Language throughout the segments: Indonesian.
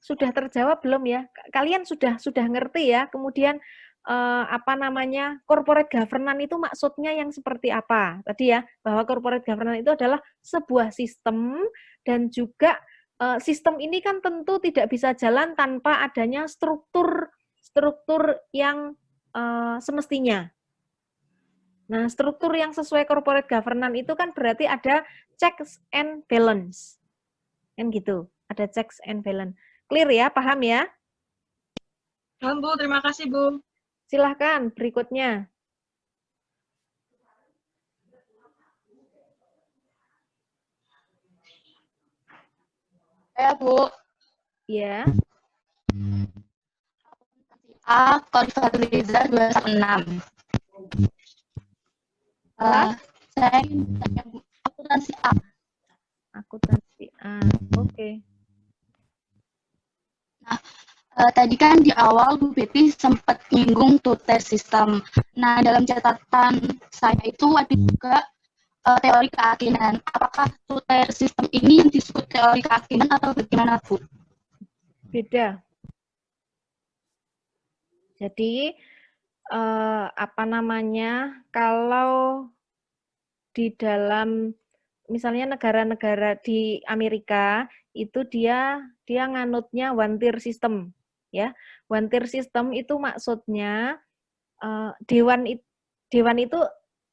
Sudah terjawab belum ya? Kalian sudah ngerti ya? Kemudian apa namanya, corporate governance itu maksudnya yang seperti apa? Tadi ya, bahwa corporate governance itu adalah sebuah sistem dan juga sistem ini kan tentu tidak bisa jalan tanpa adanya struktur yang semestinya. Nah, struktur yang sesuai corporate governance itu kan berarti ada checks and balance. Kan gitu, ada checks and balance. Clear ya, paham ya? Paham, Bu. Terima kasih, Bu. Silahkan berikutnya. Ya, Bu. Ya. A. Konfabilitas 216. Saya ingin tanya, Bu. Akuntansi A. Akuntansi A. Oke. Nah, tadi kan di awal Bu Betty sempat menyinggung two-tier system. Nah, dalam catatan saya itu ada juga teori kehakiman. Apakah two-tier system ini disebut teori kehakiman atau bagaimana, Bu? Beda. Jadi apa namanya, kalau di dalam misalnya negara-negara di Amerika itu dia nganutnya one tier system, ya. One tier system itu maksudnya dewan itu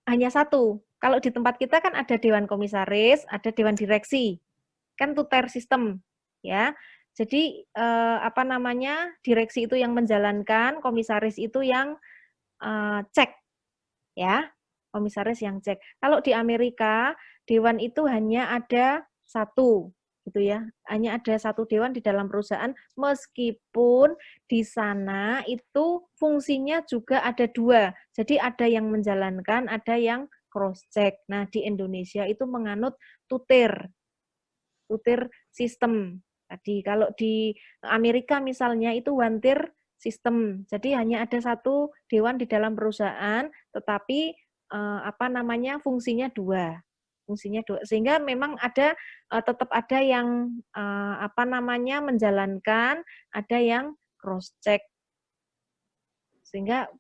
hanya satu. Kalau di tempat kita kan ada dewan komisaris, ada dewan direksi, kan two tier system, ya. Jadi apa namanya, direksi itu yang menjalankan, komisaris itu yang cek, ya. Komisaris yang cek. Kalau di Amerika, dewan itu hanya ada satu, gitu ya. Hanya ada satu dewan di dalam perusahaan, meskipun di sana itu fungsinya juga ada dua. Jadi ada yang menjalankan, ada yang cross check. Nah, di Indonesia itu menganut two-tier sistem. Tadi kalau di Amerika misalnya itu one tier sistem. Jadi hanya ada satu dewan di dalam perusahaan, tetapi apa namanya, fungsinya dua. Sehingga memang ada tetap ada yang apa namanya, menjalankan, ada yang cross check. Sehingga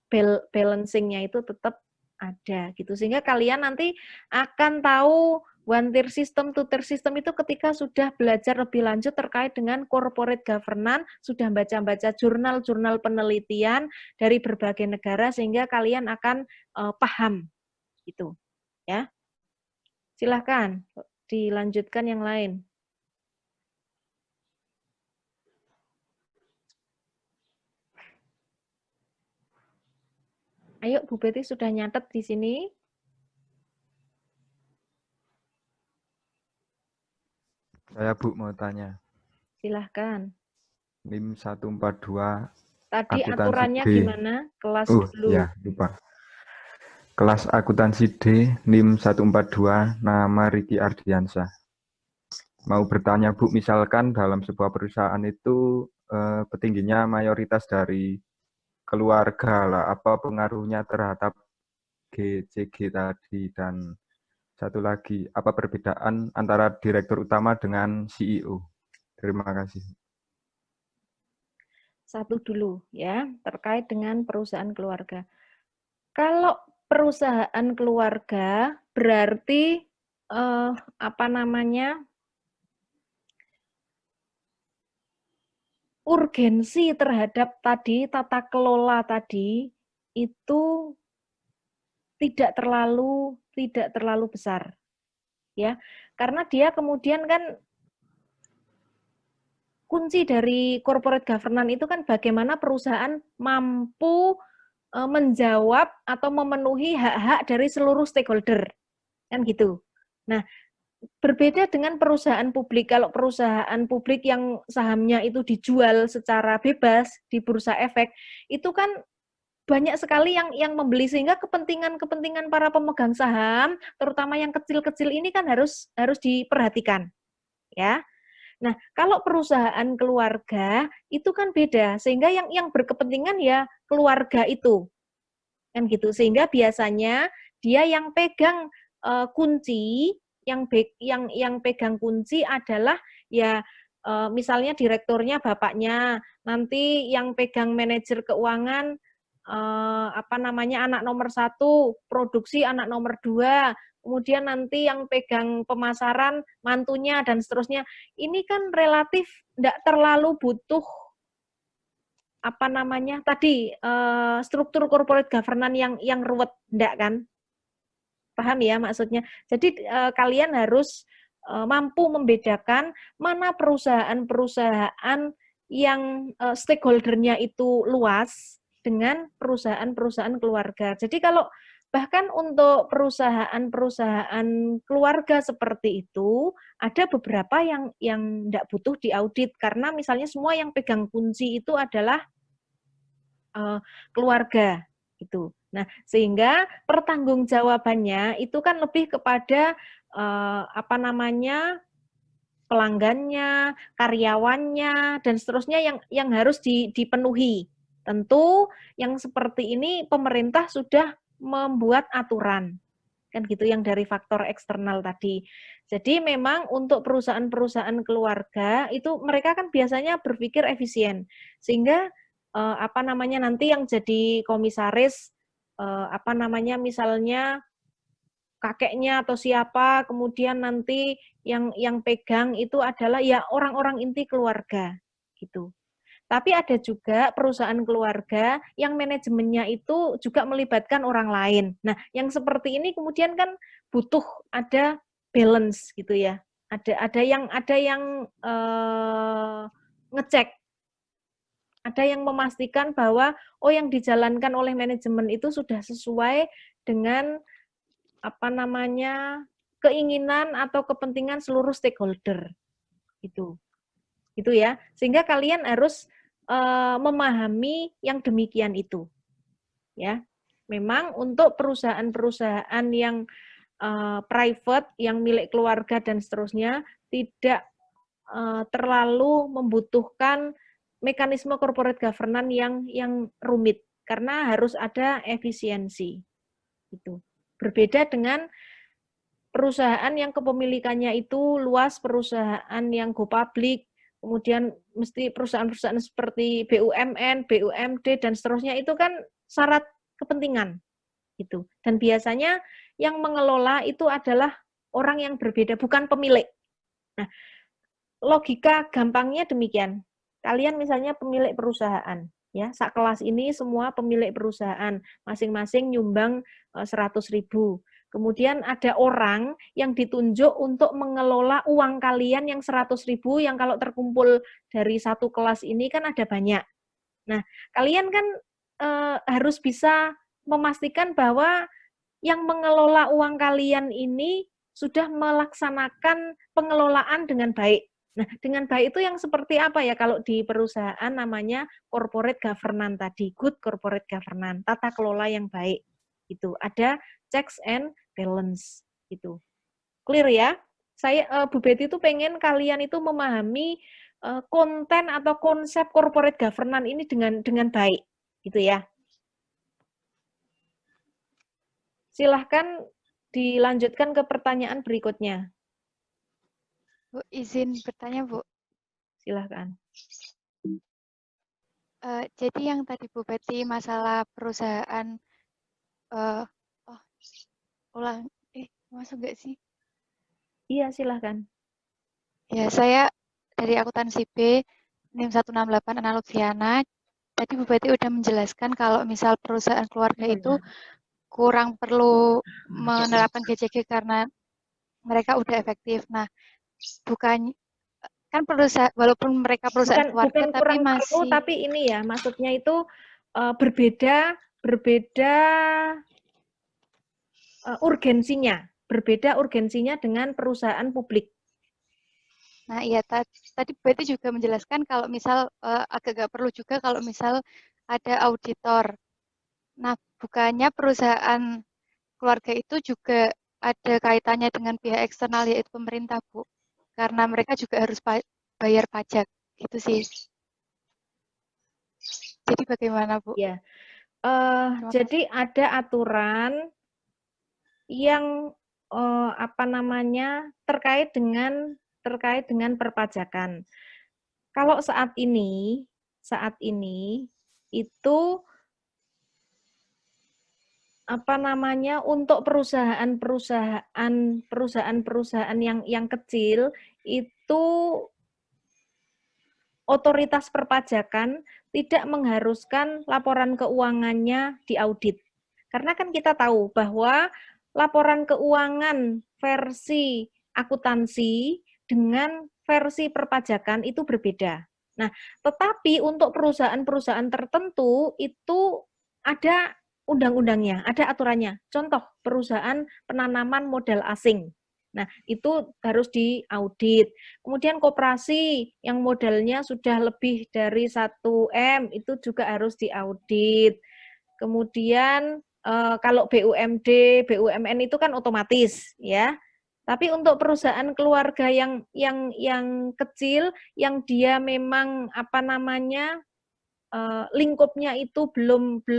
balancing-nya itu tetap ada gitu. Sehingga kalian nanti akan tahu one tier system, two tier system itu ketika sudah belajar lebih lanjut terkait dengan corporate governance, sudah baca-baca jurnal-jurnal penelitian dari berbagai negara, sehingga kalian akan paham gitu, ya. Silahkan dilanjutkan yang lain. Ayo, Bu Betty sudah nyatet di sini. Saya, Bu, mau tanya. Silahkan. NIM 142. Tadi akuntansi aturannya D. gimana? Kelas dulu. Ya, lupa. Kelas akuntansi D, NIM 142, nama Riki Ardiansyah. Mau bertanya, Bu, misalkan dalam sebuah perusahaan itu petingginya mayoritas dari keluarga lah, apa pengaruhnya terhadap GCG tadi, dan satu lagi, apa perbedaan antara direktur utama dengan CEO? Terima kasih. Satu dulu ya, terkait dengan perusahaan keluarga. Kalau perusahaan keluarga berarti apa namanya, urgensi terhadap tadi tata kelola tadi itu tidak terlalu besar, ya, karena dia kemudian kan kunci dari corporate governance itu kan bagaimana perusahaan mampu menjawab atau memenuhi hak-hak dari seluruh stakeholder, kan gitu. Nah, berbeda dengan perusahaan publik. Kalau perusahaan publik yang sahamnya itu dijual secara bebas di bursa efek, itu kan banyak sekali yang membeli, sehingga kepentingan para pemegang saham, terutama yang kecil-kecil ini kan harus diperhatikan, ya. Nah, kalau perusahaan keluarga itu kan beda, sehingga yang berkepentingan ya keluarga itu, kan gitu. Sehingga biasanya dia yang pegang kunci yang pegang kunci adalah ya misalnya direkturnya bapaknya, nanti yang pegang manajer keuangan apa namanya anak nomor 1, produksi anak nomor 2, kemudian nanti yang pegang pemasaran mantunya dan seterusnya. Ini kan relatif tidak terlalu butuh apa namanya tadi struktur corporate governance yang ruwet, enggak kan? Paham ya maksudnya? Jadi kalian harus mampu membedakan mana perusahaan-perusahaan yang stakeholder-nya itu luas dengan perusahaan-perusahaan keluarga. Jadi kalau bahkan untuk perusahaan-perusahaan keluarga seperti itu, ada beberapa yang tidak butuh diaudit karena misalnya semua yang pegang kunci itu adalah keluarga gitu. Nah, sehingga pertanggungjawabannya itu kan lebih kepada apa namanya pelanggannya, karyawannya dan seterusnya yang harus dipenuhi. Tentu yang seperti ini pemerintah sudah membuat aturan. Kan gitu yang dari faktor eksternal tadi. Jadi memang untuk perusahaan-perusahaan keluarga itu mereka kan biasanya berpikir efisien. Sehingga apa namanya nanti yang jadi komisaris apa namanya misalnya kakeknya atau siapa, kemudian nanti yang pegang itu adalah ya orang-orang inti keluarga gitu. Tapi ada juga perusahaan keluarga yang manajemennya itu juga melibatkan orang lain. Nah, yang seperti ini kemudian kan butuh ada balance gitu ya. Ada yang ngecek, ada yang memastikan bahwa oh yang dijalankan oleh manajemen itu sudah sesuai dengan apa namanya keinginan atau kepentingan seluruh stakeholder itu ya sehingga kalian harus memahami yang demikian itu ya memang untuk perusahaan-perusahaan yang private yang milik keluarga dan seterusnya tidak terlalu membutuhkan mekanisme corporate governance yang rumit karena harus ada efisiensi itu berbeda dengan perusahaan yang kepemilikannya itu luas, perusahaan yang go public, kemudian mesti perusahaan-perusahaan seperti BUMN, BUMD, dan seterusnya itu kan syarat kepentingan. Gitu. Dan biasanya yang mengelola itu adalah orang yang berbeda, bukan pemilik. Nah, logika gampangnya demikian. Kalian misalnya pemilik perusahaan, ya, sakelas ini semua pemilik perusahaan, masing-masing nyumbang 100.000. Kemudian ada orang yang ditunjuk untuk mengelola uang kalian yang 100.000 yang kalau terkumpul dari satu kelas ini kan ada banyak. Nah, kalian kan harus bisa memastikan bahwa yang mengelola uang kalian ini sudah melaksanakan pengelolaan dengan baik. Nah, dengan baik itu yang seperti apa ya kalau di perusahaan namanya corporate governance tadi, good corporate governance, tata kelola yang baik. Itu ada checks and balance itu. Clear ya? Saya Bu Betty itu pengen kalian itu memahami konten atau konsep corporate governance ini dengan baik, gitu ya. Silahkan dilanjutkan ke pertanyaan berikutnya. Bu, izin bertanya, Bu. Silahkan. Jadi yang tadi Bu Betty masalah perusahaan, masuk nggak sih? Iya, silahkan. Ya, saya dari akuntansi B, NIM 168 Analogiana. Tadi Bu Betty udah menjelaskan kalau misal perusahaan keluarga itu kurang perlu menerapkan GCG karena mereka udah efektif. Nah, bukan kan perusahaan walaupun mereka perusahaan keluarga bukan tapi kurang masih perlu, tapi ini ya maksudnya itu berbeda urgensinya dengan perusahaan publik. Nah, iya tadi Betty juga menjelaskan kalau misal agak nggak perlu juga kalau misal ada auditor. Nah, bukannya perusahaan keluarga itu juga ada kaitannya dengan pihak eksternal yaitu pemerintah, Bu. Karena mereka juga harus bayar pajak, gitu sih. Jadi bagaimana, Bu? Ya, jadi ada aturan yang apa namanya, terkait dengan perpajakan. Kalau saat ini itu apa namanya, untuk perusahaan-perusahaan yang kecil itu otoritas perpajakan tidak mengharuskan laporan keuangannya diaudit. Karena kan kita tahu bahwa laporan keuangan versi akuntansi dengan versi perpajakan itu berbeda. Nah, tetapi untuk perusahaan-perusahaan tertentu itu ada undang-undangnya, ada aturannya. Contoh, perusahaan penanaman modal asing. Nah, itu harus diaudit. Kemudian koperasi yang modalnya sudah lebih dari 1M itu juga harus diaudit. Kemudian kalau BUMD, BUMN itu kan otomatis ya. Tapi untuk perusahaan keluarga yang kecil, yang dia memang apa namanya lingkupnya itu belum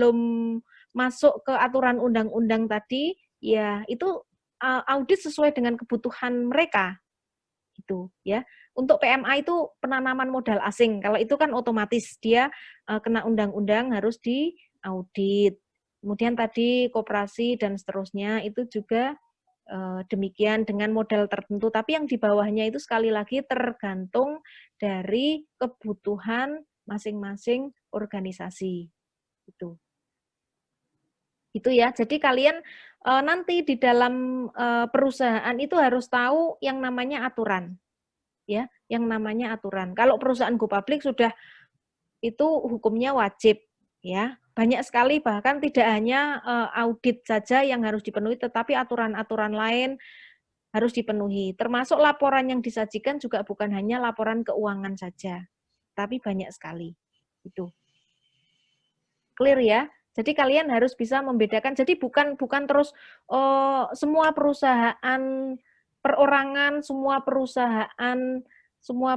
masuk ke aturan undang-undang tadi, ya itu audit sesuai dengan kebutuhan mereka, gitu ya. Untuk PMA itu penanaman modal asing, kalau itu kan otomatis dia kena undang-undang harus diaudit. Kemudian tadi koperasi dan seterusnya itu juga demikian dengan modal tertentu, tapi yang di bawahnya itu sekali lagi tergantung dari kebutuhan masing-masing organisasi. Itu ya. Jadi kalian nanti di dalam perusahaan itu harus tahu yang namanya aturan. Ya, yang namanya aturan. Kalau perusahaan go public sudah itu hukumnya wajib, ya. Banyak sekali bahkan tidak hanya audit saja yang harus dipenuhi, tetapi aturan-aturan lain harus dipenuhi. Termasuk laporan yang disajikan juga bukan hanya laporan keuangan saja, tapi banyak sekali. Itu. Clear ya? Jadi kalian harus bisa membedakan. Jadi bukan terus semua perusahaan perorangan, semua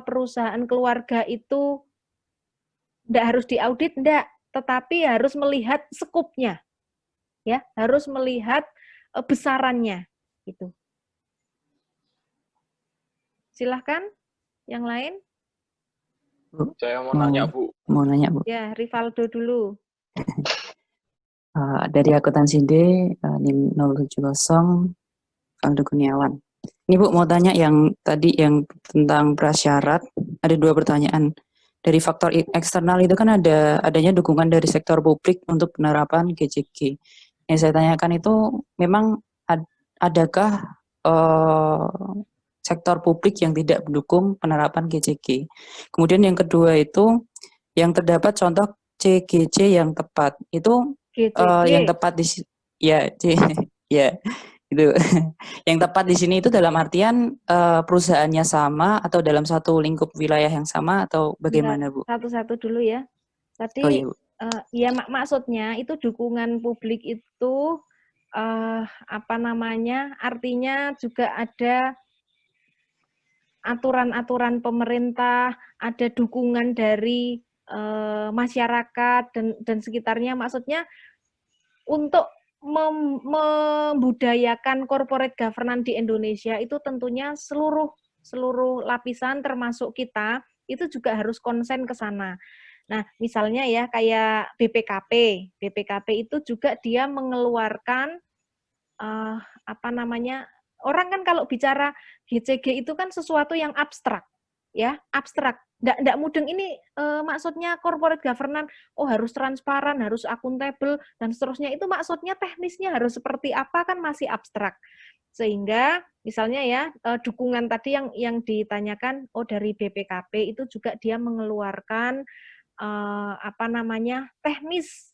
perusahaan keluarga itu tidak harus diaudit, enggak, tetapi harus melihat skupnya. Ya, harus melihat besarannya gitu. Silahkan yang lain. Bu, saya mau nanya, Bu. Mau nanya, Bu. Ya, Rivaldo dulu. Dari akuntansi D, NIM 070, Valdo Kurniawan. Ini Bu mau tanya yang tadi yang tentang prasyarat, ada 2 pertanyaan. Dari faktor eksternal itu kan adanya dukungan dari sektor publik untuk penerapan GCG. Yang saya tanyakan itu memang adakah sektor publik yang tidak mendukung penerapan GCG. Kemudian yang kedua itu yang terdapat contoh CGC yang tepat itu yang tepat di ya itu yang tepat di sini itu dalam artian perusahaannya sama atau dalam satu lingkup wilayah yang sama atau bagaimana, Bu? Satu-satu dulu ya. Tadi oh, iya, Bu. Ya maksudnya itu dukungan publik itu apa namanya? Artinya juga ada aturan-aturan pemerintah, ada dukungan dari masyarakat dan sekitarnya. Maksudnya untuk membudayakan corporate governance di Indonesia itu tentunya seluruh lapisan termasuk kita itu juga harus konsen ke sana. Nah, misalnya ya kayak BPKP itu juga dia mengeluarkan apa namanya? Orang kan kalau bicara GCG itu kan sesuatu yang abstrak, ya, abstrak. Nggak mudeng ini maksudnya corporate governance, oh harus transparan, harus akuntabel, dan seterusnya. Itu maksudnya teknisnya harus seperti apa kan masih abstrak. Sehingga misalnya ya dukungan tadi yang ditanyakan, oh dari BPKP itu juga dia mengeluarkan apa namanya teknis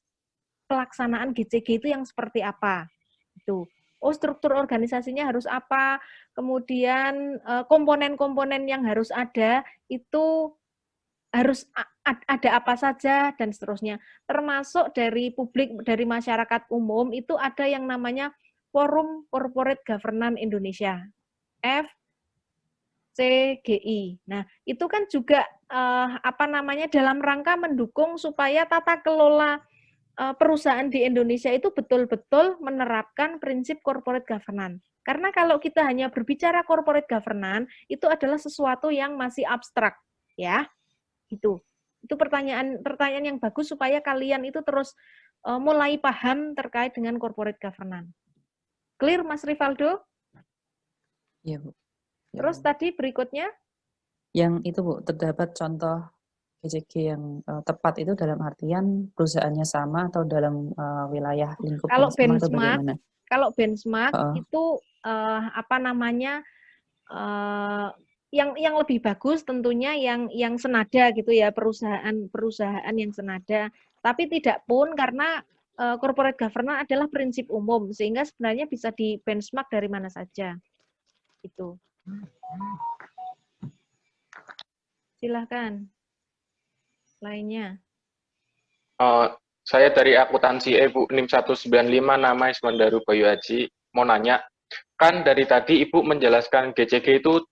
pelaksanaan GCG itu yang seperti apa. Itu. Oh, struktur organisasinya harus apa, kemudian komponen-komponen yang harus ada itu harus ada apa saja, dan seterusnya. Termasuk dari publik, dari masyarakat umum, itu ada yang namanya Forum Corporate Governance Indonesia, FCGI. Nah, itu kan juga apa namanya dalam rangka mendukung supaya tata kelola perusahaan di Indonesia itu betul-betul menerapkan prinsip corporate governance. Karena kalau kita hanya berbicara corporate governance, itu adalah sesuatu yang masih abstrak, ya. Itu pertanyaan yang bagus supaya kalian itu terus mulai paham terkait dengan corporate governance. Clear, Mas Rivaldo? Iya, Bu. Ya, Terus Bu. tadi berikutnya? Yang itu, Bu, terdapat contoh GCG yang tepat itu dalam artian perusahaannya sama atau dalam wilayah lingkup yang sama atau bagaimana? Kalau benchmark itu yang lebih bagus tentunya yang senada gitu ya, perusahaan yang senada. Tapi tidak pun karena corporate governance adalah prinsip umum sehingga sebenarnya bisa di benchmark dari mana saja. Itu. Silahkan. Lainnya. Saya dari akuntansi Bu, NIM 195, nama Ismandaru Bayu Haji. Mau nanya, kan dari tadi Ibu menjelaskan GCG itu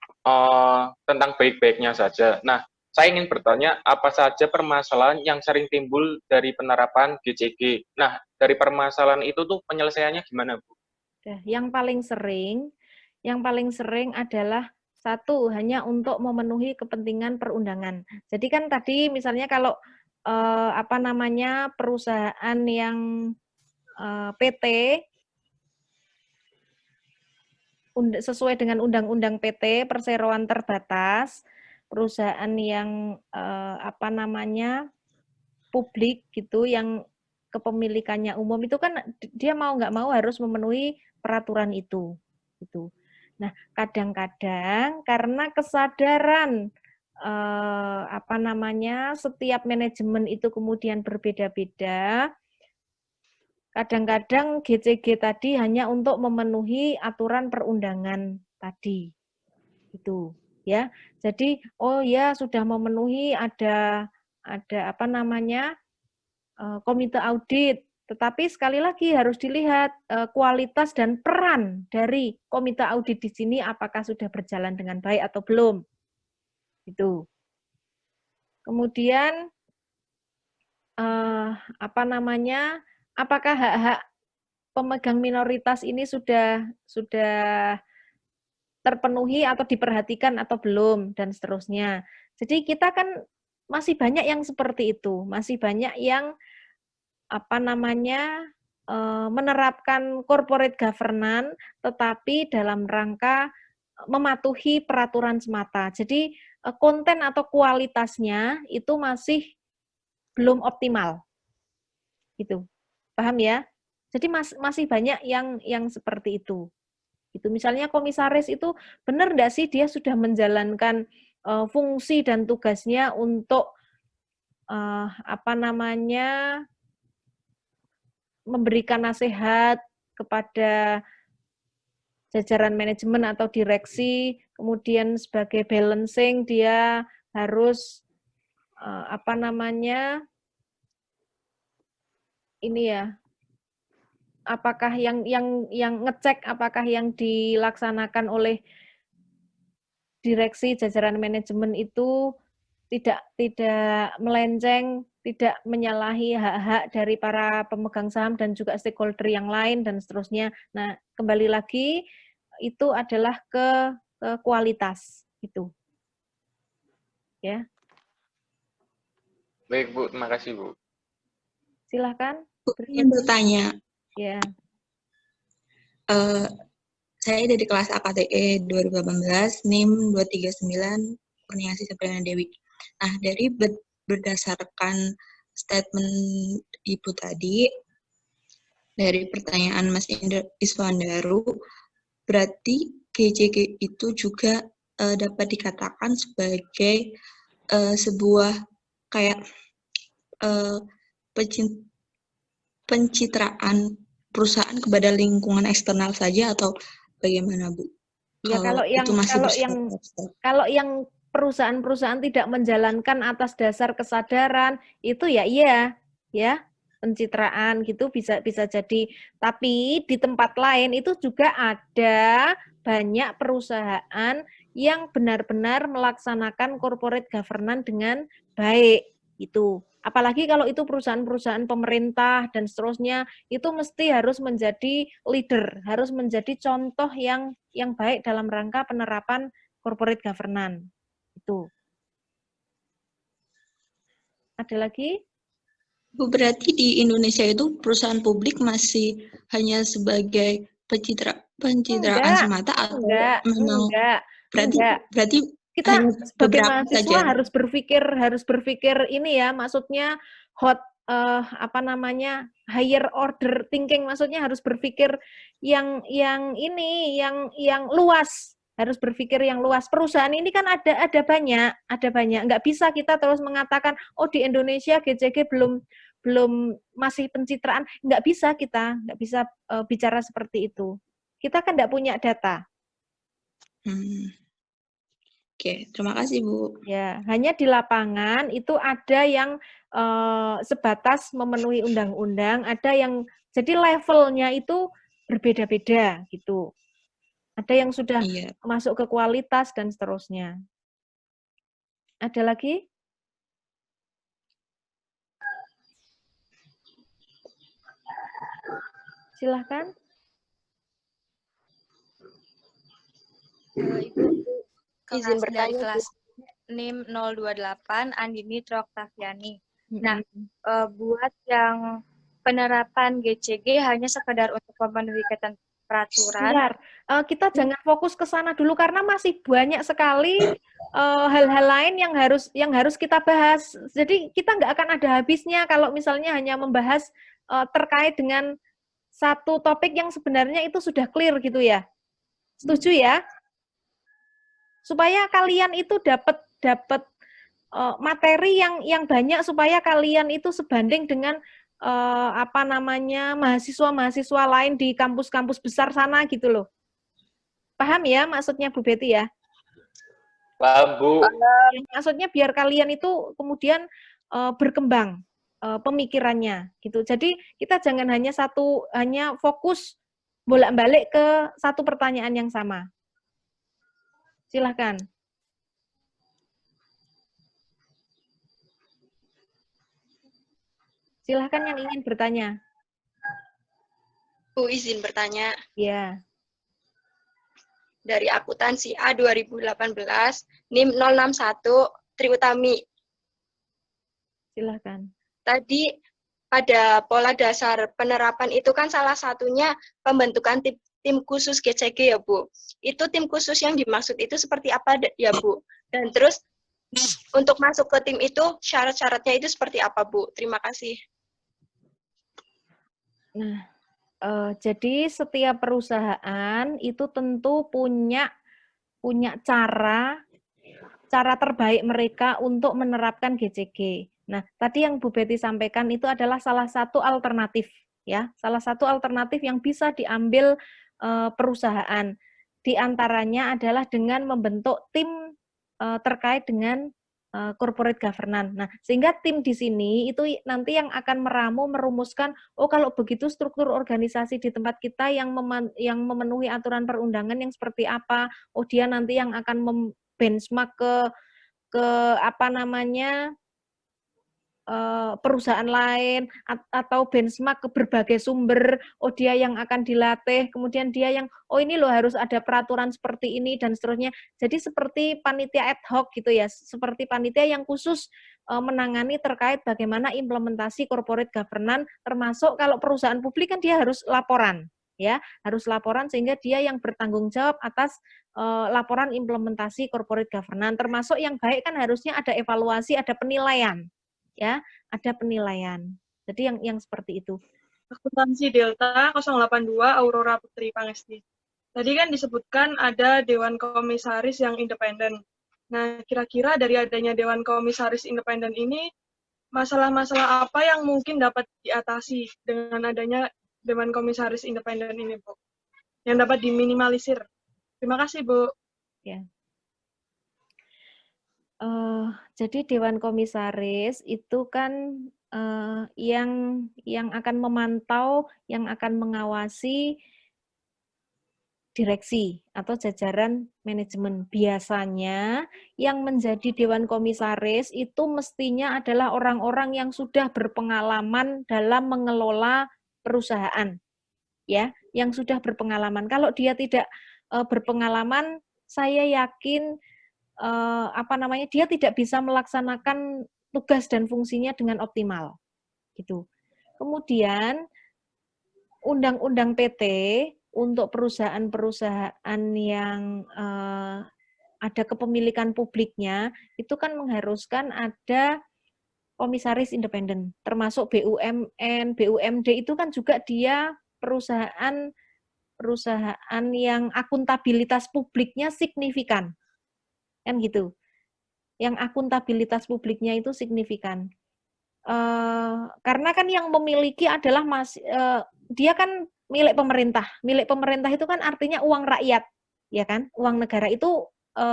tentang baik-baiknya saja. Nah, saya ingin bertanya, apa saja permasalahan yang sering timbul dari penerapan GCG? Nah, dari permasalahan itu tuh penyelesaiannya gimana, Bu? Yang paling sering adalah satu, hanya untuk memenuhi kepentingan perundangan. Jadi kan tadi misalnya kalau perusahaan yang PT sesuai dengan undang-undang PT perseroan terbatas, perusahaan yang publik gitu, yang kepemilikannya umum itu kan dia mau nggak mau harus memenuhi peraturan itu. Gitu. Nah, kadang-kadang karena kesadaran setiap manajemen itu kemudian berbeda-beda, kadang-kadang GCG tadi hanya untuk memenuhi aturan perundangan tadi. Itu, ya. Jadi, oh ya sudah memenuhi ada komite audit. Tetapi sekali lagi harus dilihat kualitas dan peran dari komite audit di sini apakah sudah berjalan dengan baik atau belum. Itu. Kemudian apakah hak-hak pemegang minoritas ini sudah terpenuhi atau diperhatikan atau belum dan seterusnya. Jadi kita kan masih banyak yang seperti itu, masih banyak yang menerapkan corporate governance tetapi dalam rangka mematuhi peraturan semata. Jadi konten atau kualitasnya itu masih belum optimal. Gitu. Paham ya? Jadi masih banyak yang seperti itu. Itu misalnya komisaris itu benar enggak sih dia sudah menjalankan fungsi dan tugasnya untuk memberikan nasihat kepada jajaran manajemen atau direksi, kemudian sebagai balancing dia harus apakah yang ngecek apakah yang dilaksanakan oleh direksi jajaran manajemen itu tidak melenceng, tidak menyalahi hak-hak dari para pemegang saham dan juga stakeholder yang lain dan seterusnya. Nah, kembali lagi itu adalah ke kualitas itu. Ya. Baik, Bu. Terima kasih, Bu. Silahkan. Bu, ingin bertanya. Ya. Saya dari kelas AKTE 2018, NIM 239, Kurniasih Sapriana Dewi. Nah, dari berdasarkan statement Ibu tadi, dari pertanyaan Mas Iswandaru, berarti GCG itu juga dapat dikatakan sebagai sebuah kayak pencitraan perusahaan kepada lingkungan eksternal saja atau bagaimana, Bu? Ya, kalau yang perusahaan-perusahaan tidak menjalankan atas dasar kesadaran itu ya pencitraan gitu bisa jadi. Tapi di tempat lain itu juga ada banyak perusahaan yang benar-benar melaksanakan corporate governance dengan baik itu. Apalagi kalau itu perusahaan-perusahaan pemerintah dan seterusnya, itu mesti harus menjadi leader, harus menjadi contoh yang baik dalam rangka penerapan corporate governance. Itu. Ada lagi? Bu, berarti di Indonesia itu perusahaan publik masih hanya sebagai pencitraan semata atau memang berarti kita sebagai mahasiswa saja harus berpikir ini ya, maksudnya higher order thinking, maksudnya harus berpikir yang luas, harus berpikir yang luas. Perusahaan ini kan ada banyak, nggak bisa kita terus mengatakan oh di Indonesia GCG belum masih pencitraan, nggak bisa bicara seperti itu. Kita kan nggak punya data. Oke, terima kasih Bu. Ya, hanya di lapangan itu ada yang sebatas memenuhi undang-undang, ada yang jadi levelnya itu berbeda-beda gitu. Ada yang sudah masuk ke kualitas dan seterusnya. Ada lagi? Silahkan. Ibu, izin bertanya, dari kelas NIM 028, Andini Troktaviani. Nah, buat yang penerapan GCG hanya sekedar untuk memenuhi peraturan. Kita jangan fokus ke sana dulu karena masih banyak sekali hal-hal lain yang harus kita bahas. Jadi kita nggak akan ada habisnya kalau misalnya hanya membahas terkait dengan satu topik yang sebenarnya itu sudah clear gitu ya. Setuju ya? Supaya kalian itu dapat materi yang banyak, supaya kalian itu sebanding dengan mahasiswa-mahasiswa lain di kampus-kampus besar sana gitu loh. Paham ya maksudnya Bu Betty ya? Paham Bu. Maksudnya biar kalian itu kemudian berkembang pemikirannya gitu. Jadi kita jangan hanya fokus bolak-balik ke satu pertanyaan yang sama. Silahkan. Silahkan yang ingin bertanya. Bu, izin bertanya. Ya. Dari akuntansi A 2018, NIM 061, Triutami. Silahkan. Tadi pada pola dasar penerapan itu kan salah satunya pembentukan tim khusus GCG ya Bu. Itu tim khusus yang dimaksud itu seperti apa ya Bu? Dan terus untuk masuk ke tim itu syarat-syaratnya itu seperti apa Bu? Terima kasih. Nah, jadi setiap perusahaan itu tentu punya cara terbaik mereka untuk menerapkan GCG. Nah, tadi yang Bu Betty sampaikan itu adalah salah satu alternatif ya, salah satu alternatif yang bisa diambil perusahaan. Di antaranya adalah dengan membentuk tim terkait dengan corporate governance. Nah, sehingga tim di sini itu nanti yang akan merumuskan, oh kalau begitu struktur organisasi di tempat kita yang memenuhi aturan perundangan yang seperti apa, oh dia nanti yang akan benchmark ke perusahaan lain atau benchmark ke berbagai sumber, oh dia yang akan dilatih, kemudian dia yang oh ini loh harus ada peraturan seperti ini dan seterusnya. Jadi seperti panitia ad hoc gitu ya, seperti panitia yang khusus menangani terkait bagaimana implementasi corporate governance, termasuk kalau perusahaan publik kan dia harus laporan ya, harus laporan sehingga dia yang bertanggung jawab atas laporan implementasi corporate governance, termasuk yang baik kan harusnya ada evaluasi, ada penilaian. Ya, ada penilaian. Jadi yang seperti itu. Akuntansi Delta 082 Aurora Putri Pangesti. Tadi kan disebutkan ada Dewan Komisaris yang independen. Nah, kira-kira dari adanya Dewan Komisaris independen ini, masalah-masalah apa yang mungkin dapat diatasi dengan adanya Dewan Komisaris independen ini, Bu? Yang dapat diminimalisir. Terima kasih, Bu. Ya. Jadi Dewan Komisaris itu kan yang akan memantau, yang akan mengawasi direksi atau jajaran manajemen. Biasanya yang menjadi dewan komisaris itu mestinya adalah orang-orang yang sudah berpengalaman dalam mengelola perusahaan, ya, yang sudah berpengalaman. Kalau dia tidak berpengalaman, saya yakin dia tidak bisa melaksanakan tugas dan fungsinya dengan optimal, gitu. Kemudian undang-undang PT untuk perusahaan-perusahaan yang ada kepemilikan publiknya, itu kan mengharuskan ada komisaris independen, termasuk BUMN, BUMD itu kan juga dia perusahaan yang akuntabilitas publiknya signifikan, kan gitu. Yang akuntabilitas publiknya itu signifikan. Karena kan yang memiliki adalah dia kan milik pemerintah. Milik pemerintah itu kan artinya uang rakyat, ya kan? Uang negara itu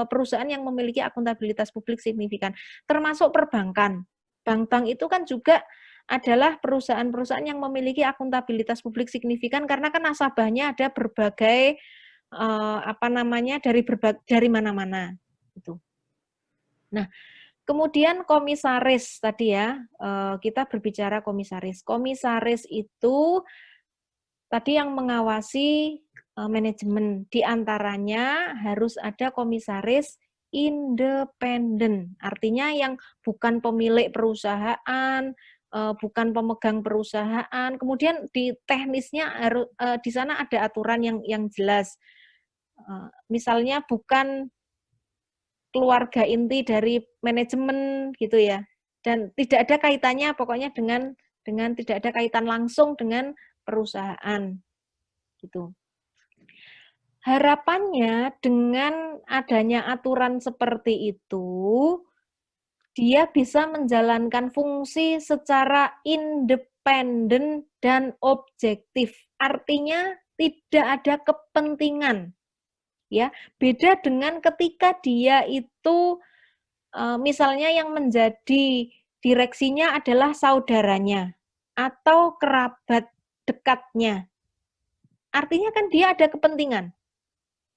perusahaan yang memiliki akuntabilitas publik signifikan. Termasuk perbankan. Bank-bank itu kan juga adalah perusahaan-perusahaan yang memiliki akuntabilitas publik signifikan karena kan nasabahnya ada berbagai dari mana-mana gitu. Nah, kemudian komisaris tadi ya, kita berbicara komisaris. Komisaris itu tadi yang mengawasi manajemen, diantaranya harus ada komisaris independen, artinya yang bukan pemilik perusahaan, bukan pemegang perusahaan. Kemudian di teknisnya harus di sana ada aturan yang jelas. Misalnya bukan keluarga inti dari manajemen gitu ya, dan tidak ada kaitannya pokoknya dengan tidak ada kaitan langsung dengan perusahaan gitu. Harapannya dengan adanya aturan seperti itu, dia bisa menjalankan fungsi secara independen dan objektif. Artinya tidak ada kepentingan. Ya, beda dengan ketika dia itu misalnya yang menjadi direksinya adalah saudaranya atau kerabat dekatnya. Artinya kan dia ada kepentingan.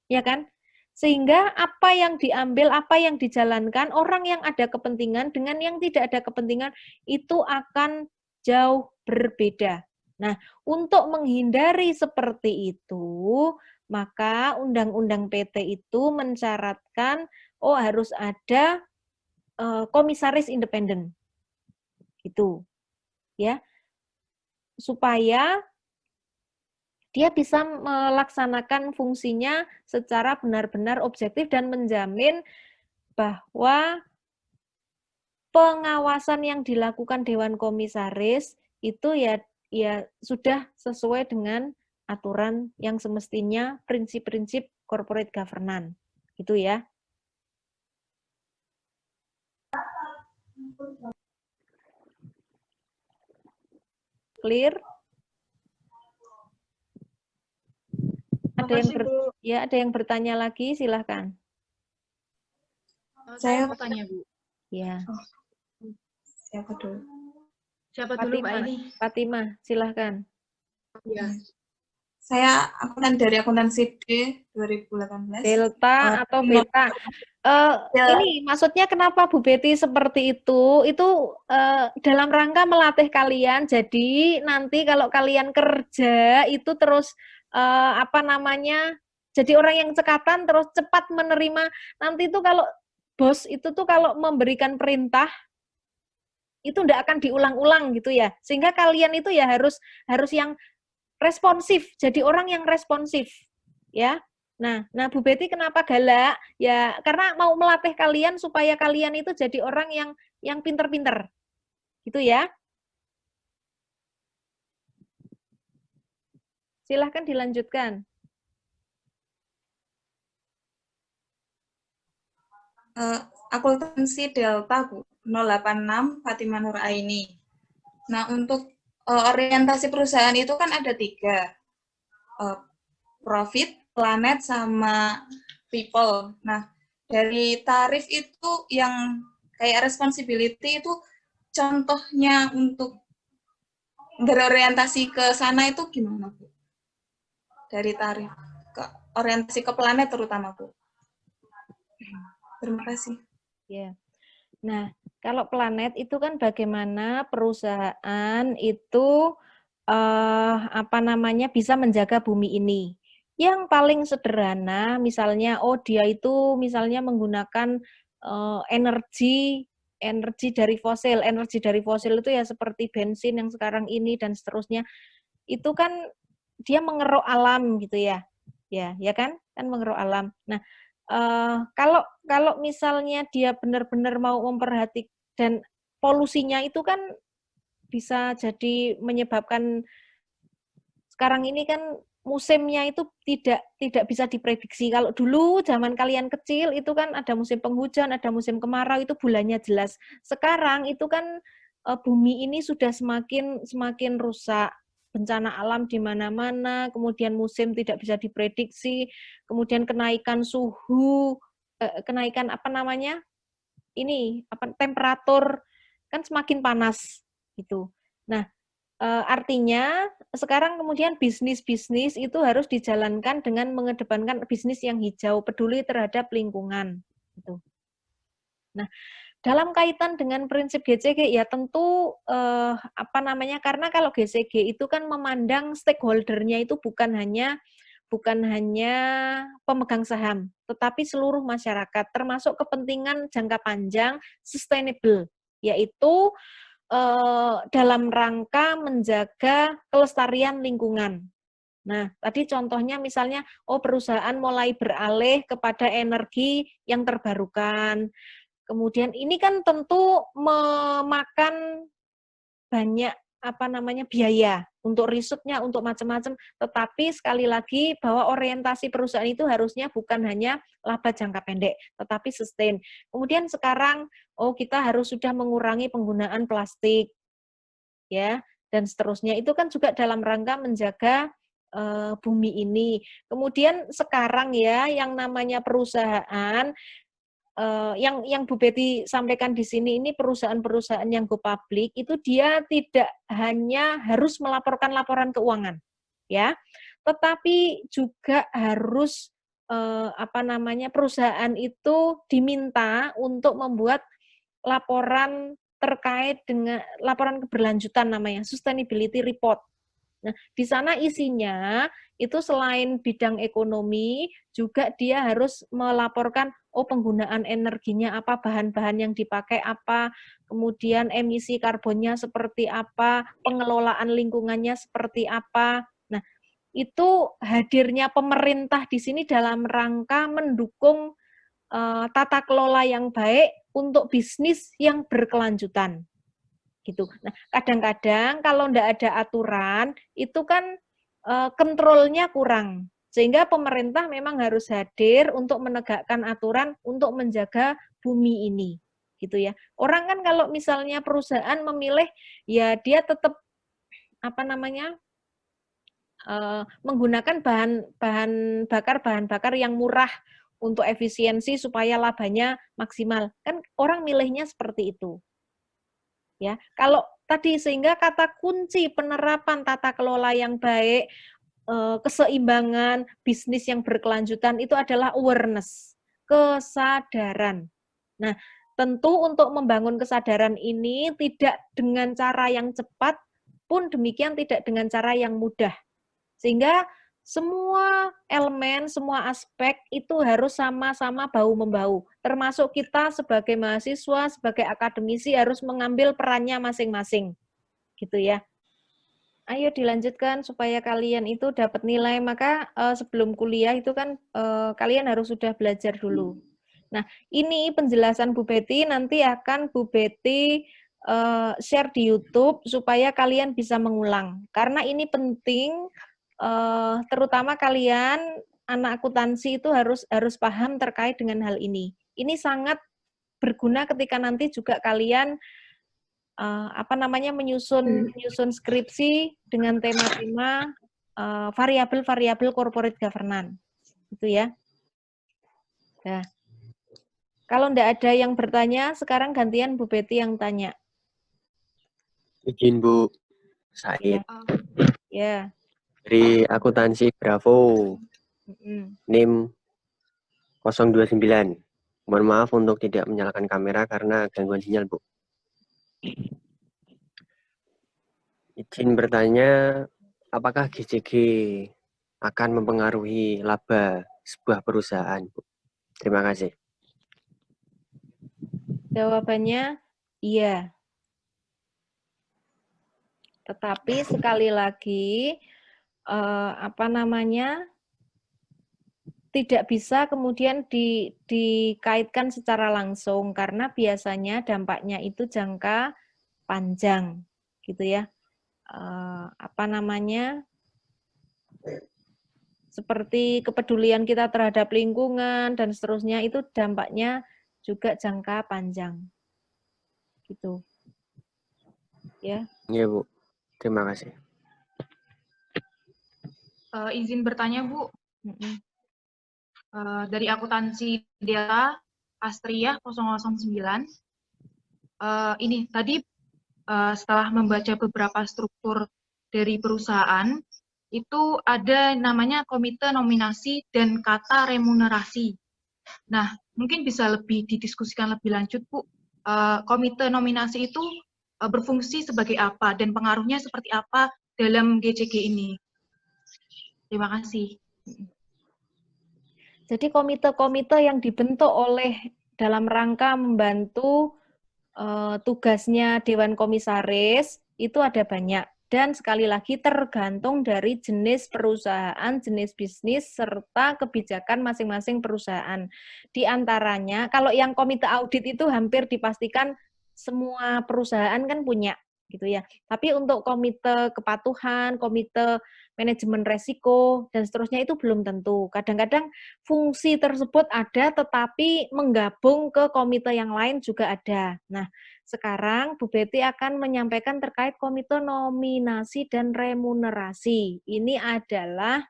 Ya kan? Sehingga apa yang diambil, apa yang dijalankan, orang yang ada kepentingan dengan yang tidak ada kepentingan itu akan jauh berbeda. Nah, untuk menghindari seperti itu, maka Undang-Undang PT itu mensyaratkan harus ada komisaris independen. Gitu. Ya. Supaya dia bisa melaksanakan fungsinya secara benar-benar objektif dan menjamin bahwa pengawasan yang dilakukan Dewan Komisaris itu ya sudah sesuai dengan aturan yang semestinya prinsip-prinsip corporate governance. Gitu ya. Clear? Ada yang bertanya lagi, silahkan. Saya mau tanya, Bu. Ya. Siapa dulu? Pak ini? Fatimah, silahkan. Ya. Saya dari akuntansi D 2018. Delta atau beta? Ini maksudnya kenapa Bu Betty seperti itu? Itu dalam rangka melatih kalian. Jadi nanti kalau kalian kerja itu terus jadi orang yang cekatan terus cepat menerima. Nanti itu kalau bos itu tuh kalau memberikan perintah itu tidak akan diulang-ulang gitu ya. Sehingga kalian itu ya harus yang responsif, jadi orang yang responsif, ya. Nah, Bu Betty kenapa galak? Ya, karena mau melatih kalian supaya kalian itu jadi orang yang pinter-pinter, gitu ya. Silahkan dilanjutkan. Akuntansi Delta, Bu, 086 Fatimah Nur Aini. Nah, untuk orientasi perusahaan itu kan ada 3, profit, planet, sama people. Nah, dari tarif itu yang kayak responsibility itu contohnya untuk berorientasi ke sana itu gimana, Bu? Dari tarif orientasi ke planet terutama, Bu. Terima kasih. Ya. Nah, kalau planet itu kan bagaimana perusahaan itu bisa menjaga bumi ini. Yang paling sederhana, misalnya, dia itu misalnya menggunakan energi dari fosil. Energi dari fosil itu ya seperti bensin yang sekarang ini dan seterusnya. Itu kan dia mengeruk alam gitu ya. Ya kan? Kan mengeruk alam. Nah, kalau misalnya dia benar-benar mau memperhatikan dan polusinya itu kan bisa jadi menyebabkan sekarang ini kan musimnya itu tidak bisa diprediksi. Kalau dulu zaman kalian kecil itu kan ada musim penghujan, ada musim kemarau, itu bulannya jelas. Sekarang itu kan bumi ini sudah semakin rusak. Bencana alam di mana-mana, kemudian musim tidak bisa diprediksi, kemudian kenaikan suhu, kenaikan temperatur kan semakin panas gitu. Nah, artinya sekarang kemudian bisnis-bisnis itu harus dijalankan dengan mengedepankan bisnis yang hijau, peduli terhadap lingkungan gitu. Nah, dalam kaitan dengan prinsip GCG ya tentu karena kalau GCG itu kan memandang stakeholder-nya itu bukan hanya pemegang saham, tetapi seluruh masyarakat, termasuk kepentingan jangka panjang sustainable, yaitu dalam rangka menjaga kelestarian lingkungan. Nah, tadi contohnya misalnya, perusahaan mulai beralih kepada energi yang terbarukan. Kemudian ini kan tentu memakan banyak biaya untuk risetnya, untuk macam-macam. Tetapi sekali lagi bahwa orientasi perusahaan itu harusnya bukan hanya laba jangka pendek, tetapi sustain. Kemudian sekarang kita harus sudah mengurangi penggunaan plastik, ya, dan seterusnya. Itu kan juga dalam rangka menjaga bumi ini. Kemudian sekarang ya yang namanya perusahaan yang Bu Betty sampaikan di sini ini perusahaan-perusahaan yang go public itu dia tidak hanya harus melaporkan laporan keuangan, ya, tetapi juga harus perusahaan itu diminta untuk membuat laporan terkait dengan laporan keberlanjutan namanya sustainability report. Nah, di sana isinya itu selain bidang ekonomi, juga dia harus melaporkan penggunaan energinya apa, bahan-bahan yang dipakai apa, kemudian emisi karbonnya seperti apa, pengelolaan lingkungannya seperti apa. Nah, itu hadirnya pemerintah di sini dalam rangka mendukung tata kelola yang baik untuk bisnis yang berkelanjutan. Gitu. Nah, kadang-kadang kalau tidak ada aturan, itu kan kontrolnya kurang. Sehingga pemerintah memang harus hadir untuk menegakkan aturan untuk menjaga bumi ini. Gitu ya. Orang kan kalau misalnya perusahaan memilih, ya dia tetap menggunakan bahan bakar yang murah untuk efisiensi supaya labanya maksimal. Kan orang milihnya seperti itu. Ya, kalau tadi sehingga kata kunci penerapan tata kelola yang baik, keseimbangan bisnis yang berkelanjutan itu adalah awareness, kesadaran. Nah, tentu untuk membangun kesadaran ini tidak dengan cara yang cepat, pun demikian tidak dengan cara yang mudah. Sehingga semua elemen, semua aspek itu harus sama-sama bahu-membahu. Termasuk kita sebagai mahasiswa, sebagai akademisi harus mengambil perannya masing-masing. Gitu ya. Ayo dilanjutkan supaya kalian itu dapat nilai. Maka sebelum kuliah itu kan kalian harus sudah belajar dulu. Nah, ini penjelasan Bu Betty, nanti akan Bu Betty share di YouTube supaya kalian bisa mengulang. Karena ini penting, terutama kalian anak akuntansi itu harus paham terkait dengan hal ini. Ini sangat berguna ketika nanti juga kalian menyusun skripsi dengan tema-tema variabel-variabel corporate governance, gitu ya. Nah, kalau enggak ada yang bertanya, sekarang gantian Bu Betty yang tanya. Izin Bu, Said. Ya. Dari akuntansi Bravo. NIM 029. Mohon maaf untuk tidak menyalakan kamera karena gangguan sinyal, Bu. Izin bertanya, apakah GCG akan mempengaruhi laba sebuah perusahaan, Bu? Terima kasih. Jawabannya iya. Tetapi sekali lagi, tidak bisa kemudian dikaitkan secara langsung karena biasanya dampaknya itu jangka panjang, gitu ya. Seperti kepedulian kita terhadap lingkungan dan seterusnya itu dampaknya juga jangka panjang, gitu. Ya. Iya, Bu. Terima kasih. Izin bertanya, Bu. Dari akuntansi Delta Astria 009. Ini tadi setelah membaca beberapa struktur dari perusahaan, itu ada namanya komite nominasi dan kata remunerasi. Nah, mungkin bisa lebih didiskusikan lebih lanjut, Bu. Komite nominasi itu berfungsi sebagai apa dan pengaruhnya seperti apa dalam GCG ini? Terima kasih. Jadi komite-komite yang dibentuk dalam rangka membantu tugasnya Dewan Komisaris itu ada banyak. Dan sekali lagi tergantung dari jenis perusahaan, jenis bisnis, serta kebijakan masing-masing perusahaan. Di antaranya, kalau yang komite audit itu hampir dipastikan semua perusahaan kan punya, gitu ya. Tapi untuk komite kepatuhan, komite manajemen resiko, dan seterusnya itu belum tentu. Kadang-kadang fungsi tersebut ada, tetapi menggabung ke komite yang lain juga ada. Nah, sekarang Bu Betty akan menyampaikan terkait komite nominasi dan remunerasi. Ini adalah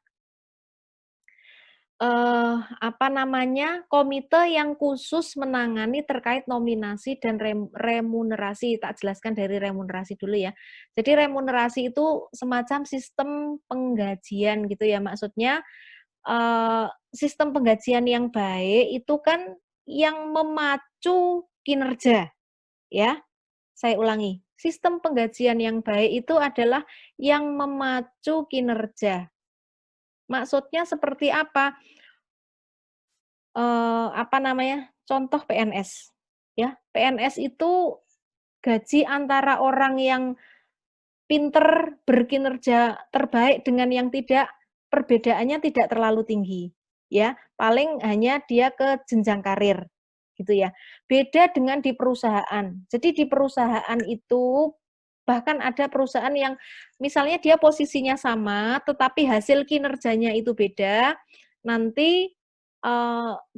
komite yang khusus menangani terkait nominasi dan remunerasi. Tak jelaskan dari remunerasi dulu ya. Jadi remunerasi itu semacam sistem penggajian gitu ya. Maksudnya sistem penggajian yang baik itu kan yang memacu kinerja. Ya, saya ulangi. Sistem penggajian yang baik itu adalah yang memacu kinerja. Maksudnya seperti apa? Contoh PNS. Ya, PNS itu gaji antara orang yang pinter, berkinerja terbaik dengan yang tidak, perbedaannya tidak terlalu tinggi. Ya, paling hanya dia ke jenjang karir. Gitu ya. Beda dengan di perusahaan. Jadi di perusahaan itu bahkan ada perusahaan yang misalnya dia posisinya sama, tetapi hasil kinerjanya itu beda, nanti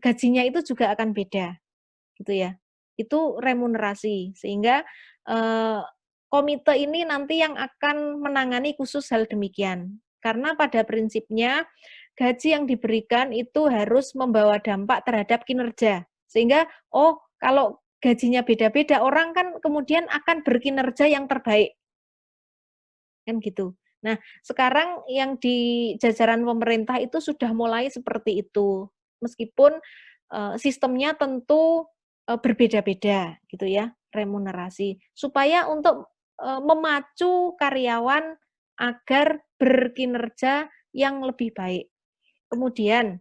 gajinya itu juga akan beda, gitu ya. Itu remunerasi, sehingga komite ini nanti yang akan menangani khusus hal demikian. Karena pada prinsipnya gaji yang diberikan itu harus membawa dampak terhadap kinerja, sehingga kalau gajinya beda-beda, orang kan kemudian akan berkinerja yang terbaik. Kan gitu. Nah, sekarang yang di jajaran pemerintah itu sudah mulai seperti itu. Meskipun sistemnya tentu berbeda-beda gitu ya, remunerasi. Supaya untuk memacu karyawan agar berkinerja yang lebih baik. Kemudian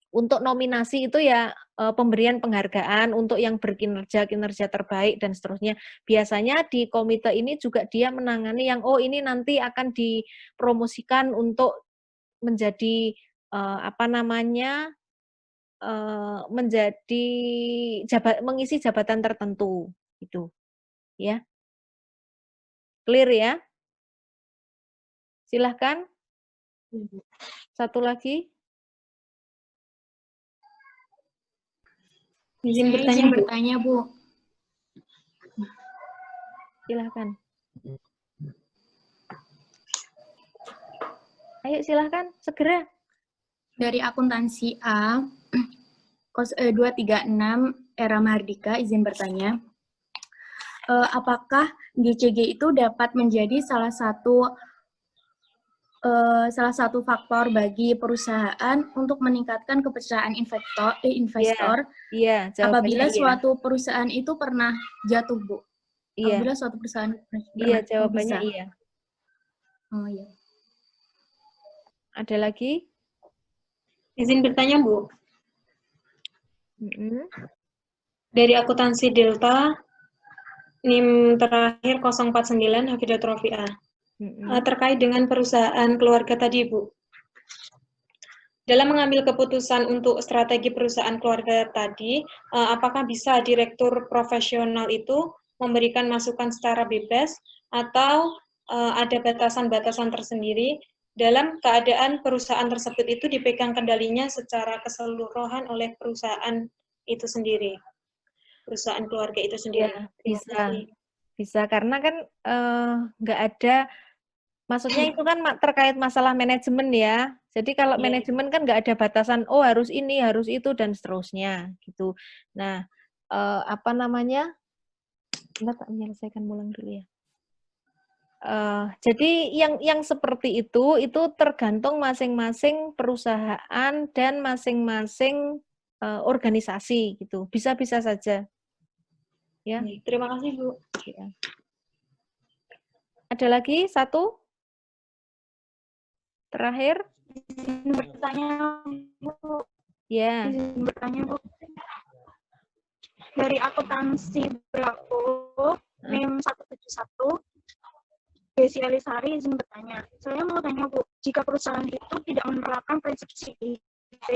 untuk nominasi itu ya pemberian penghargaan untuk yang kinerja terbaik dan seterusnya. Biasanya di komite ini juga dia menangani yang ini nanti akan dipromosikan untuk menjadi mengisi jabatan tertentu gitu. Ya. Clear ya? Silahkan. Satu lagi. Izin bertanya, Bu. Silahkan. Ayo silahkan, segera. Dari akuntansi A, 236 Era Mahardika, izin bertanya. Apakah GCG itu dapat menjadi salah satu salah satu faktor bagi perusahaan untuk meningkatkan kepercayaan investor Iya, apabila jawabannya iya. suatu perusahaan itu pernah jatuh, Bu. Iya. Apabila suatu perusahaan Iya, pernah jawabannya bisa. iya. Oh iya. Ada lagi? Izin bertanya, Bu. Dari akuntansi Delta, NIM terakhir 049 Hafidatul Rofiah. Terkait dengan perusahaan keluarga tadi, Bu. Dalam mengambil keputusan untuk strategi perusahaan keluarga tadi, apakah bisa direktur profesional itu memberikan masukan secara bebas atau ada batasan-batasan tersendiri dalam keadaan perusahaan tersebut itu dipegang kendalinya secara keseluruhan oleh perusahaan itu sendiri, perusahaan keluarga itu sendiri? Ya, bisa karena kan nggak ada, maksudnya itu kan terkait masalah manajemen ya. Jadi kalau manajemen kan nggak ada batasan, oh harus ini, harus itu, dan seterusnya gitu. Nah, apa namanya? Bentar, tak menyelesaikan ulang dulu ya. Jadi yang seperti itu tergantung masing-masing perusahaan dan masing-masing organisasi gitu. Bisa-bisa saja. Ya. Terima kasih, Bu. Ya. Ada lagi satu? Terakhir? Bertanya, Bu. Ya. Bertanya, Bu. Dari akuntansi Bravo, NIM 171, Desi Elisari izin bertanya. Saya mau tanya, Bu, jika perusahaan itu tidak menerapkan prinsip CIT,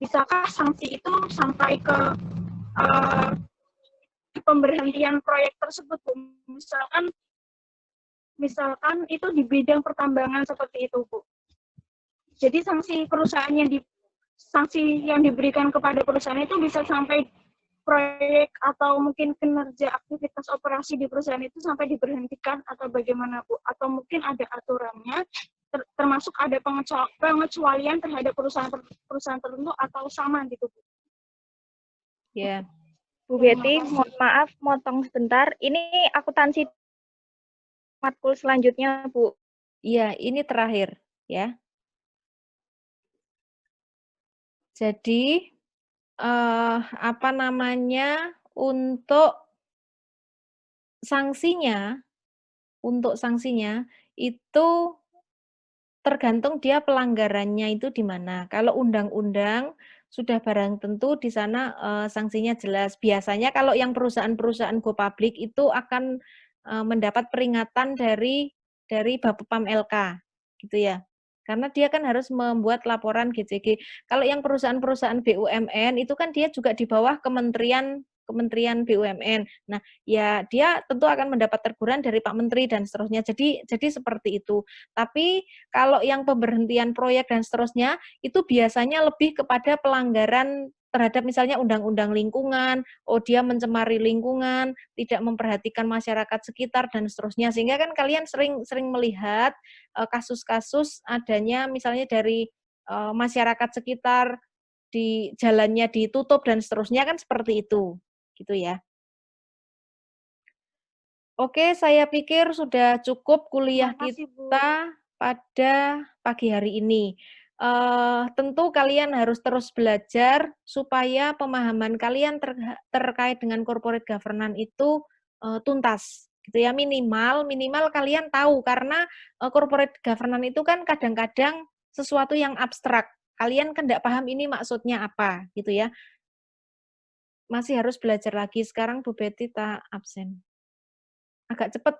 bisakah sanksi itu sampai ke pemberhentian proyek tersebut, Bu? Misalkan itu di bidang pertambangan seperti itu, Bu. Jadi sanksi yang diberikan kepada perusahaan itu bisa sampai proyek atau mungkin kinerja aktivitas operasi di perusahaan itu sampai diberhentikan atau bagaimana, Bu? Atau mungkin ada aturannya, termasuk ada pengecualian terhadap perusahaan tertentu atau sama gitu, Bu? Ya. Bu Betty, mohon maaf, motong sebentar. Ini akuntansi matkul selanjutnya, Bu. Iya, ini terakhir, ya. Jadi, apa namanya, untuk sanksinya itu tergantung dia pelanggarannya itu di mana. Kalau undang-undang sudah barang tentu di sana sanksinya jelas. Biasanya kalau yang perusahaan-perusahaan go public itu akan mendapat peringatan dari Bapepam LK, gitu ya. Karena dia kan harus membuat laporan GCG. Kalau yang perusahaan-perusahaan BUMN itu kan dia juga di bawah Kementerian BUMN. Nah, ya dia tentu akan mendapat teguran dari Pak Menteri dan seterusnya. Jadi seperti itu. Tapi kalau yang pemberhentian proyek dan seterusnya itu biasanya lebih kepada pelanggaran terhadap misalnya undang-undang lingkungan, dia mencemari lingkungan, tidak memperhatikan masyarakat sekitar dan seterusnya. Sehingga kan kalian sering melihat kasus-kasus adanya misalnya dari masyarakat sekitar di jalannya ditutup dan seterusnya kan seperti itu. Gitu ya. Oke, saya pikir sudah cukup kuliah kita pada pagi hari ini. Tentu kalian harus terus belajar supaya pemahaman kalian terkait dengan corporate governance itu tuntas, gitu ya. Minimal kalian tahu, karena corporate governance itu kan kadang-kadang sesuatu yang abstrak. Kalian kan tidak paham ini maksudnya apa, gitu ya. Masih harus belajar lagi. Sekarang Bu Betty tak absen. Agak cepat